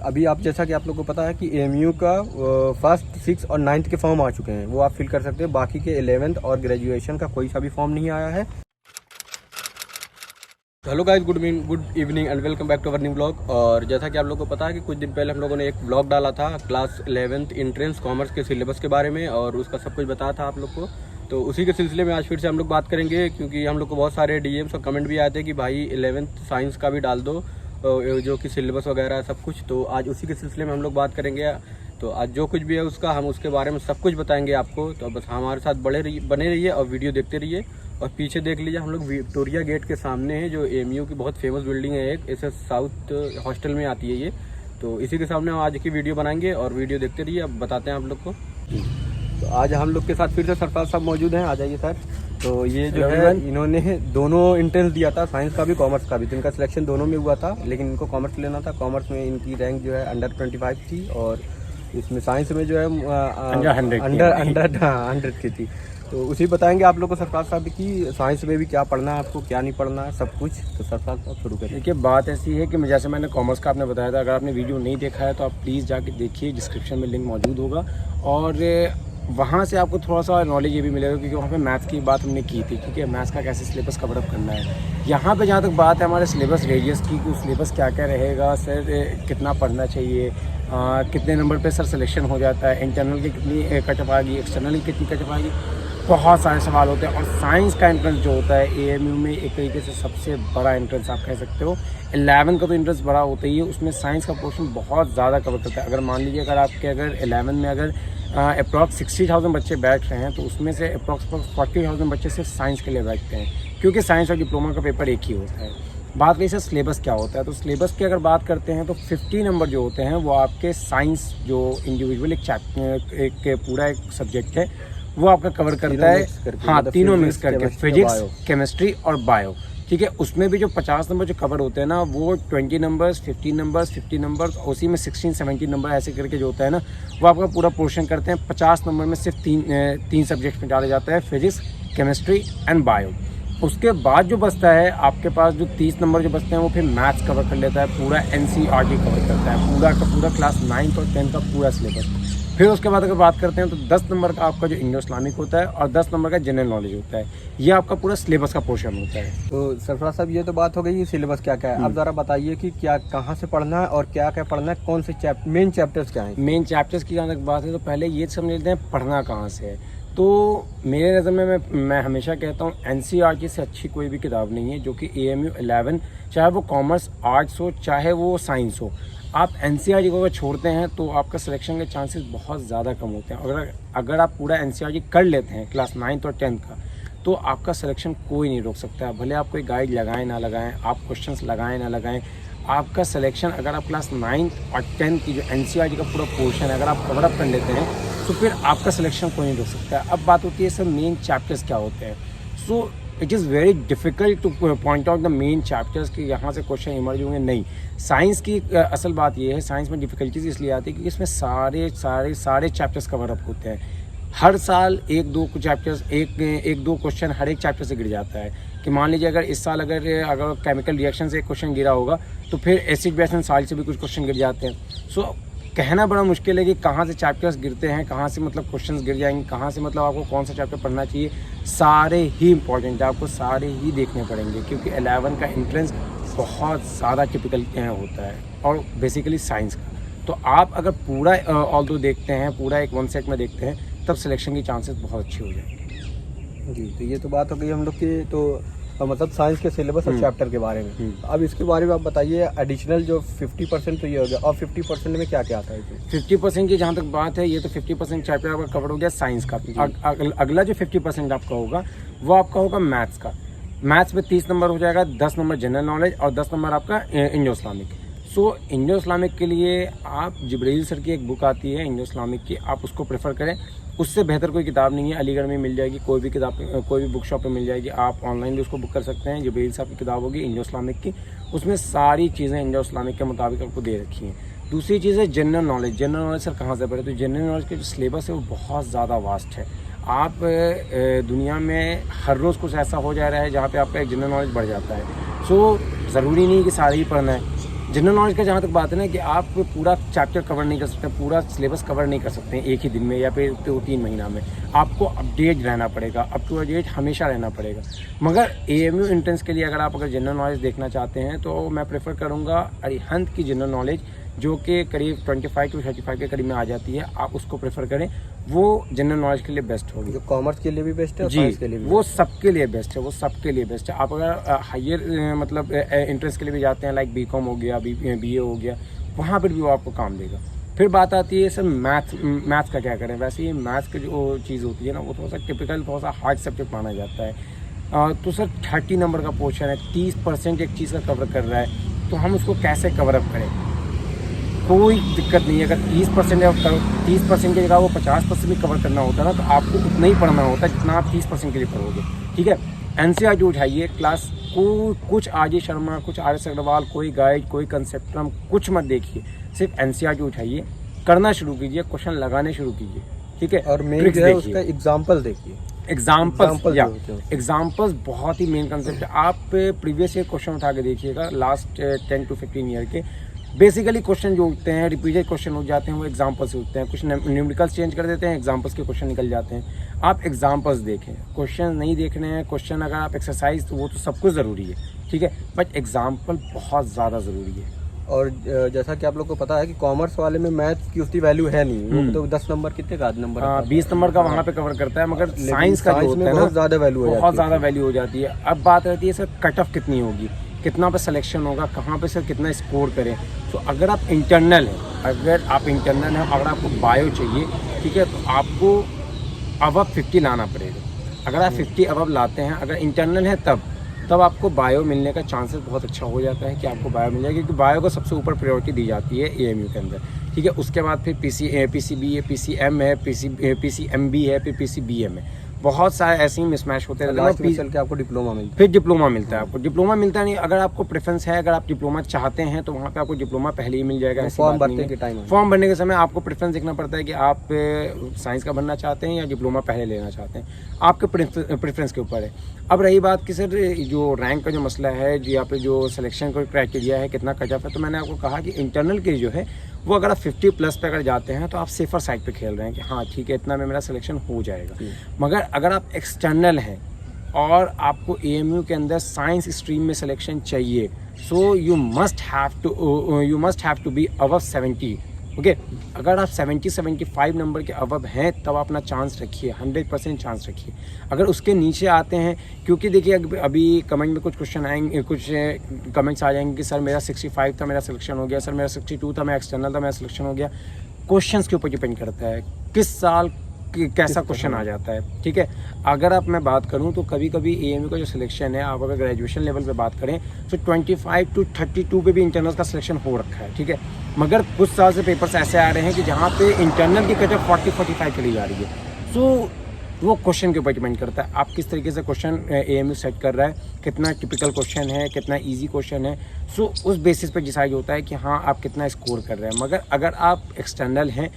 अभी आप जैसा कि आप लोग को पता है कि एएमयू का फर्स्ट 6 और 9th के फॉर्म आ चुके हैं, वो आप फिल कर सकते हैं। बाकी के 11th और ग्रेजुएशन का कोई सा भी फॉर्म नहीं आया है। Hello guys, good evening and welcome back to our new blog. और जैसा कि आप लोगों को पता है कि कुछ दिन पहले हम लोगों ने एक ब्लॉग डाला था क्लास 11th एंट्रेंस कॉमर्स के सिलेबस के बारे में, और उसका सब कुछ बताया था आप लोग को। तो उसी के सिलसिले में आज फिर से हम लोग बात करेंगे, क्योंकि हम लोग को बहुत सारे डीएम्स और कमेंट भी आए थे कि भाई 11th साइंस का भी डाल दो, जो कि सिलेबस वगैरह है सब कुछ। तो आज उसी के सिलसिले में हम लोग बात करेंगे। तो आज जो कुछ भी है उसका हम उसके बारे में सब कुछ बताएंगे आपको। तो बस हमारे साथ बने रहिए और वीडियो देखते रहिए। और पीछे देख लीजिए, हम लोग विक्टोरिया गेट के सामने है, जो एएमयू की बहुत फेमस बिल्डिंग है, एक एसएस साउथ हॉस्टल में आती है ये। तो इसी के सामने हम आज की वीडियो बनाएंगे और वीडियो देखते रहिए। अब बताते हैं आप लोग को। तो आज हम लोग के साथ फिर से सरफराज साहब मौजूद हैं। आ जाइए सर। तो ये जो है, इन्होंने दोनों एंट्रेंस दिया था, साइंस का भी कॉमर्स का भी। जिनका सिलेक्शन दोनों में हुआ था, लेकिन इनको कॉमर्स लेना था। कॉमर्स में इनकी रैंक जो है अंडर 25 थी, और इसमें साइंस में जो है अंडर 100 की थी। तो उसी बताएंगे आप लोग को सरफराज साहब की साइंस में भी क्या पढ़ना है आपको, क्या नहीं पढ़ना है, सब कुछ। तो सरफराज साहब शुरू करें। देखिए, बात ऐसी है कि जैसे मैंने कॉमर्स का आपने बताया था, अगर आपने वीडियो नहीं देखा है तो आप प्लीज़ जाके देखिए, डिस्क्रिप्शन में लिंक मौजूद होगा। और वहाँ से आपको थोड़ा सा नॉलेज ये भी मिलेगा, क्योंकि वहाँ पे मैथ्स की बात हमने की थी, क्योंकि मैथ्स का कैसे सिलेबस कवर अप करना है। यहाँ पे जहाँ तक बात है हमारे सिलेबस रेडियस की, कि सिलेबस क्या क्या रहेगा, सर कितना पढ़ना चाहिए, कितने नंबर पे सर सिलेक्शन हो जाता है, इंटरनल की कितनी कटअप आएगी, एक्सटर्नल की कितनी कटअप आएगी, बहुत सारे सवाल होते हैं। और साइंस का एंट्रेंस जो होता है एएमयू में, एक तरीके से सबसे बड़ा एंट्रेंस आप कह सकते हो। 11 का तो एंट्रेंस बड़ा होता ही है, उसमें साइंस का पोर्शन बहुत ज़्यादा कवर करता है। अगर मान लीजिए अगर 11 में अगर अप्रॉक्स 60,000 बच्चे बैठ रहे हैं, तो उसमें से अप्रॉक्स 40,000 बच्चे सिर्फ साइंस के लिए बैठते हैं, क्योंकि साइंस और डिप्लोमा का पेपर एक ही होता है। बात रही सर सिलेबस क्या होता है, तो सिलेबस की अगर बात करते हैं तो 50 नंबर जो होते हैं वो आपके साइंस जो इंडिविजुअल एक पूरा एक सब्जेक्ट है वो आपका कवर करता है। हाँ, तीनों मिक्स करके, फिजिक्स, केमिस्ट्री और बायो। ठीक है, उसमें भी जो 50 नंबर जो कवर होते हैं ना, वो 20 नंबर्स, 15 नंबर्स, 50 नंबर्स, उसी में 16-17 नंबर ऐसे करके जो होता है ना, वो आपका पूरा पोर्शन करते हैं। 50 नंबर में सिर्फ तीन सब्जेक्ट में डाला जाता है, फिजिक्स, केमिस्ट्री एंड बायो। उसके बाद जो बचता है आपके पास, जो 30 नंबर जो बचते हैं, वो फिर मैथ्स कवर कर लेता है, पूरा एनसीईआरटी कवर करता है, पूरा का पूरा क्लास 9 और 10 का पूरा सिलेबस। फिर उसके बाद अगर बात करते हैं तो 10 नंबर का आपका जो इंडो इस्लामिक होता है, और 10 नंबर का जनरल नॉलेज होता है। ये आपका पूरा सिलेबस का पोर्शन होता है। तो सरफराज साहब, ये तो बात हो गई सिलेबस क्या क्या है। अब जरा बताइए कि क्या कहाँ से पढ़ना है और क्या क्या पढ़ना है, कौन से मेन चैप्टर्स क्या हैं। मेन चैप्टर्स की जहाँ तक बात है, तो पहले ये समझ लेते हैं पढ़ना कहाँ से है। तो मेरे नज़र में मैं हमेशा कहता हूँ एनसीईआरटी से अच्छी कोई भी किताब नहीं है, जो कि एएमयू 11, चाहे वो कॉमर्स आर्ट्स हो चाहे वो साइंस हो, आप एनसीईआरटी को अगर छोड़ते हैं तो आपका सिलेक्शन के चांसेस बहुत ज़्यादा कम होते हैं। अगर आप पूरा एनसीईआरटी कर लेते हैं क्लास 9 और 10 का, तो आपका सिलेक्शन कोई नहीं रोक सकता। भले आप कोई गाइड लगाएं ना लगाएं, आप क्वेश्चंस लगाएं ना लगाएं, आपका सिलेक्शन अगर आप क्लास 9 और 10 की जो एनसीईआरटी का पूरा पोर्शन है अगर आप कवर अप कर लेते हैं, तो फिर आपका सिलेक्शन कोई नहीं रोक सकता। अब बात होती है सर मेन चैप्टर्स क्या होते हैं। So it is very difficult two point out the main chapters कि यहाँ से क्वेश्चन इमर्ज होंगे। नहीं, साइंस की असल बात ये है, साइंस में डिफ़िकल्टीज इसलिए आती है क्योंकि इसमें सारे चैप्टर्स कवर अप होते हैं। हर साल एक दो क्वेश्चन हर एक चैप्टर से गिर जाता है। कि मान लीजिए अगर इस साल अगर केमिकल रिएक्शन से एक क्वेश्चन गिरा होगा, तो फिर एसिड बेस एंड सॉल्ट से भी कुछ क्वेश्चन गिर जाते हैं। सो कहना बड़ा मुश्किल है कि कहाँ से चैप्टर्स गिरते हैं, कहाँ से मतलब क्वेश्चंस गिर जाएंगे, कहाँ से मतलब आपको कौन सा चैप्टर पढ़ना चाहिए। सारे ही इंपॉर्टेंट है, आपको सारे ही देखने पड़ेंगे, क्योंकि 11 का एंट्रेंस बहुत ज़्यादा टिपिकल होता है, और बेसिकली साइंस का। तो आप अगर पूरा ऑल्दो देखते हैं, पूरा एक वन सेट में देखते हैं, तब सिलेक्शन की चांसेस बहुत अच्छी हो जाएंगे। जी, तो ये तो बात हो गई हम लोग की, तो मतलब साइंस के सिलेबस और चैप्टर के बारे में। अब इसके बारे में आप बताइए, एडिशनल जो 50% तो ये हो गया, और 50% में क्या क्या आता है इसमें। 50% की जहाँ तक बात है, ये तो 50% चैप्टर आपका कवर हो गया साइंस का। अगला जो 50% आपका होगा वो आपका होगा मैथ्स का। मैथ्स में 30 नंबर हो जाएगा, 10 नंबर जनरल नॉलेज और 10 नंबर आपका इंडो इस्लामिक। सो इंडो इस्लामिक के लिए आप जिब्रील सर की एक बुक आती है इंडो इस्लामिक की, आप उसको प्रेफर करें। उससे बेहतर कोई किताब नहीं है, अलीगढ़ में मिल जाएगी, कोई भी किताब कोई भी बुक शॉप पे मिल जाएगी, आप ऑनलाइन भी उसको बुक कर सकते हैं। जिब्रील साहब की किताब होगी इंडो इस्लामिक की, उसमें सारी चीज़ें इंडो इस्लामिक के मुताबिक आपको दे रखी हैं। दूसरी चीज़ है general knowledge. General knowledge sir कहाँ से पढ़े, तो जनरल नॉलेज के जो सिलेबस है वो बहुत ज़्यादा वास्ट है। आप दुनिया में हर रोज़ कुछ ऐसा हो जा रहा है जहाँ पे आपका एक जनरल नॉलेज बढ़ जाता है। सो ज़रूरी नहीं कि सारे ही पढ़ना है, जनरल नॉलेज का जहाँ तक बात है ना कि आप पूरा चैप्टर कवर नहीं कर सकते, पूरा सिलेबस कवर नहीं कर सकते हैं एक ही दिन में या फिर 2-3 महीना में। आपको अपडेट रहना पड़ेगा, अप टू डेट हमेशा रहना पड़ेगा। मगर AMU एंट्रेंस के लिए अगर जनरल नॉलेज देखना चाहते हैं तो मैं प्रेफर करूँगा अरिहंत की जनरल नॉलेज, जो कि करीब 25 to 35 के करीब में आ जाती है। आप उसको प्रेफर करें, वो जनरल नॉलेज के लिए बेस्ट होगी। जो कॉमर्स के लिए भी बेस्ट है और जी, साइंस के लिए भी वो सबके लिए बेस्ट है, वो सबके लिए बेस्ट है। आप अगर हायर मतलब इंट्रेंस के लिए भी जाते हैं, लाइक BCom हो गया, BA हो गया, वहाँ पर भी वो आपको काम देगा। फिर बात आती है सर मैथ्स का क्या करें। वैसे ये मैथ्स की जो चीज़ होती है ना, वो थोड़ा सा टिपिकल, थोड़ा सा हार्ड सब्जेक्ट माना जाता है। तो सर 30 नंबर का पोर्शन है, 30% एक चीज़ का कवर कर रहा है, तो हम उसको कैसे कवर अप करें? कोई दिक्कत नहीं है। अगर 30% की जगह वो 50% भी कवर करना होता है ना, तो आपको उतना ही पढ़ना होता है जितना आप 30% के लिए पढ़ोगे। ठीक है, NCERT उठाइए क्लास को, कुछ AJ शर्मा, कुछ RS अग्रवाल, कोई गाइड, कोई कंसेप्टम, कुछ मत देखिए, सिर्फ NCERT उठाइए, करना शुरू कीजिए, क्वेश्चन लगाने शुरू कीजिए। ठीक है, और मेन जो है उसका एग्जाम्पल देखिए। एग्जाम्पल्स बहुत ही मेन कंसेप्ट है। आप प्रीवियस ईयर क्वेश्चन उठा के देखिएगा, लास्ट 10 to 15 ईयर के बेसिकली क्वेश्चन जो उठते हैं, रिपीटेड क्वेश्चन उठ जाते हैं, वो एग्जाम्पल से उठते हैं। कुछ न्यूमेरिकल्स चेंज कर देते हैं, एग्जाम्पल्स के क्वेश्चन निकल जाते हैं। आप एग्जाम्पल्स देखें, क्वेश्चन नहीं देखने हैं। क्वेश्चन अगर आप एक्सरसाइज, तो वो तो सब कुछ ज़रूरी है, ठीक है, बट एग्जाम्पल बहुत ज़्यादा ज़रूरी है। और जैसा कि आप लोग को पता है कि कॉमर्स वाले में मैथ्स की उतनी वैल्यू है नहीं, वो तो 10 नंबर कितने का, 8 नंबर 20 नंबर का वहाँ पे कवर करता है। मगर साइंस का जो होता है ना, बहुत ज़्यादा वैल्यू हो जाती है। अब बात रहती है सर कट ऑफ कितनी होगी, कितना पे सिलेक्शन होगा, कहाँ पे सर कितना स्कोर करें। तो अगर आप इंटरनल हैं, अगर आपको बायो चाहिए, ठीक है, तो आपको अबव 50 लाना पड़ेगा। अगर आप 50 अबव लाते हैं, अगर इंटरनल है तब आपको बायो मिलने का चांसेस बहुत अच्छा हो जाता है कि आपको बायो मिल जाएगा, क्योंकि बायो को सबसे ऊपर प्रायोरिटी दी जाती है AMU के अंदर। ठीक है, उसके बाद फिर PCB है, PCM है, PCMB है, फिर PCBM है। बहुत सारे ऐसे ही मिसमैच होते हैं। लास्ट में चल के आपको डिप्लोमा मिलता है। फिर डिप्लोमा मिलता है आपको। डिप्लोमा मिलता नहीं, अगर आपको प्रेफरेंस है, अगर आप डिप्लोमा चाहते हैं, तो वहाँ पे आपको डिप्लोमा पहले ही मिल जाएगा। फॉर्म भरने के समय आपको प्रेफरेंस देखना पड़ता है कि आप साइंस का बनना चाहते हैं या डिप्लोमा पहले लेना चाहते हैं, आपके प्रेफरेंस के ऊपर है। अब रही बात कि सर जो रैंक का जो मसला है, जो यहाँ पे जो सिलेक्शन का क्राइटेरिया है, कितना कट ऑफ है, तो मैंने आपको कहा कि इंटरनल के जो है वो अगर आप 50+ पे अगर जाते हैं, तो आप सेफर साइड पे खेल रहे हैं कि हाँ ठीक है, इतना में मेरा सिलेक्शन हो जाएगा। मगर अगर आप एक्सटर्नल हैं और आपको AMU के अंदर साइंस स्ट्रीम में सिलेक्शन चाहिए, so you must have to be above 70। Okay, अगर आप 70-75 नंबर के अबव हैं, तब अपना चांस रखिए, 100% चांस रखिए। अगर उसके नीचे आते हैं, क्योंकि देखिए अभी कमेंट में कुछ क्वेश्चन आएंगे, कुछ कमेंट्स आ जाएंगे कि सर मेरा 65 था, मेरा सिलेक्शन हो गया, सर मेरा 62 था, मैं एक्सटर्नल था, मेरा सिलेक्शन हो गया। क्वेश्चंस के ऊपर डिपेंड करता है किस साल कैसा क्वेश्चन आ जाता है। ठीक है, अगर आप मैं बात करूं तो कभी कभी AMU का जो सिलेक्शन है, आप अगर ग्रेजुएशन लेवल पे बात करें तो 25 to 32 पे भी इंटरनल का सिलेक्शन हो रखा है। ठीक है, मगर कुछ साल से पेपर्स ऐसे आ रहे हैं कि जहां पे इंटरनल की कट ऑफ 40-45 चली जा रही है। सो वो क्वेश्चन के ऊपर डिपेंड करता है, आप किस तरीके से क्वेश्चन AMU सेट कर रहा है, कितना टिपिकल क्वेश्चन है, कितना ईजी क्वेश्चन है। सो उस बेसिस पर डिसाइड होता है कि हाँ आप कितना स्कोर कर रहे हैं। मगर अगर आप एक्सटर्नल हैं,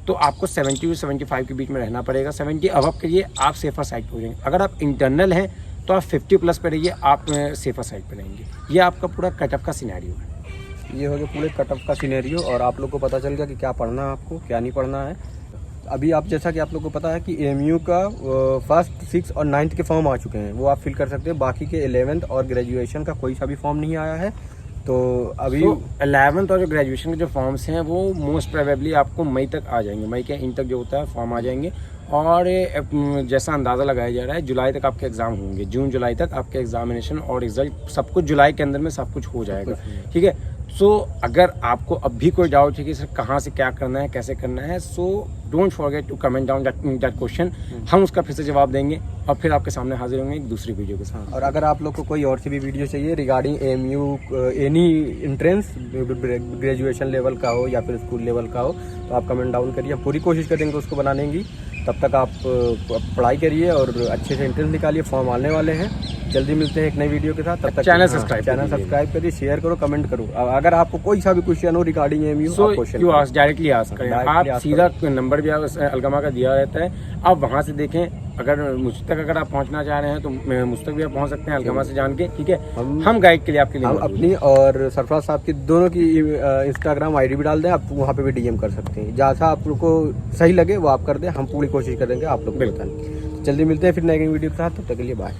तो आपको 70 to 75 के बीच में रहना पड़ेगा। 70 अबव के लिए आप सेफर साइड पे हो जाएंगे। अगर आप इंटरनल हैं, तो आप 50+ पे रहिए, आप सेफर साइड पे रहेंगे। ये आपका पूरा कट ऑफ का सिनेरियो है। ये हो गया पूरे कट ऑफ का सिनेरियो, और आप लोग को पता चल गया कि क्या पढ़ना है आपको, क्या नहीं पढ़ना है। अभी आप जैसा कि आप लोग को पता है कि AMU का 1st, 6th और 9th के फॉर्म आ चुके हैं, वो आप फिल कर सकते हैं। बाकी के 11th और ग्रेजुएशन का कोई सा भी फॉर्म नहीं आया है। तो अभी 11th और जो ग्रेजुएशन के जो फॉर्म्स हैं, वो मोस्ट प्रोबेबली आपको मई तक आ जाएंगे। मई के इन तक जो होता है फॉर्म आ जाएंगे, और जैसा अंदाज़ा लगाया जा रहा है जुलाई तक आपके एग्ज़ाम होंगे। जून जुलाई तक आपके एग्जामिनेशन और रिजल्ट सब कुछ जुलाई के अंदर में सब कुछ हो जाएगा। ठीक है, सो अगर आपको अब भी कोई डाउट है कि सर कहाँ से क्या करना है, कैसे करना है, so don't forget to comment down that question. हम उसका फिर से जवाब देंगे और फिर आपके सामने हाजिर होंगे एक दूसरी वीडियो के साथ। और अगर आप लोग को कोई और सी भी वीडियो चाहिए regarding AMU any entrance, graduation level का हो या फिर स्कूल लेवल का हो, तो आप कमेंट डाउन करिए, हम पूरी कोशिश करेंगे उसको बनाने की। तब तक आप पढ़ाई करिए और अच्छे से एंट्रेंस निकालिए, फॉर्म आने वाले हैं। जल्दी मिलते हैं एक नई वीडियो के साथ। तब तक चैनल सब्सक्राइब करिए, शेयर करो, कमेंट करो। अगर आपको कोई सा भी क्वेश्चन हो रिगार्डिंग AMU, डायरेक्टली आस्क करें। आप सीधा नंबर भी अलगमा का दिया रहता है, आप वहाँ से देखें। अगर मुझ तक अगर आप पहुंचना चाह रहे हैं तो मुझ तक भी आप पहुंच सकते हैं अलगमा से जान के, ठीक है। हम गाइड के लिए आपके लिए हम मौजूद अपनी और सरफराज साहब की दोनों की इंस्टाग्राम आईडी भी डाल दें, आप वहाँ पे भी डीएम कर सकते हैं। जहाँ सा आप लोग को सही लगे वो आप कर दें, हम पूरी कोशिश करेंगे आप लोग को बताने की। जल्दी मिलते हैं फिर नए वीडियो के साथ, तब तक के लिए बाय।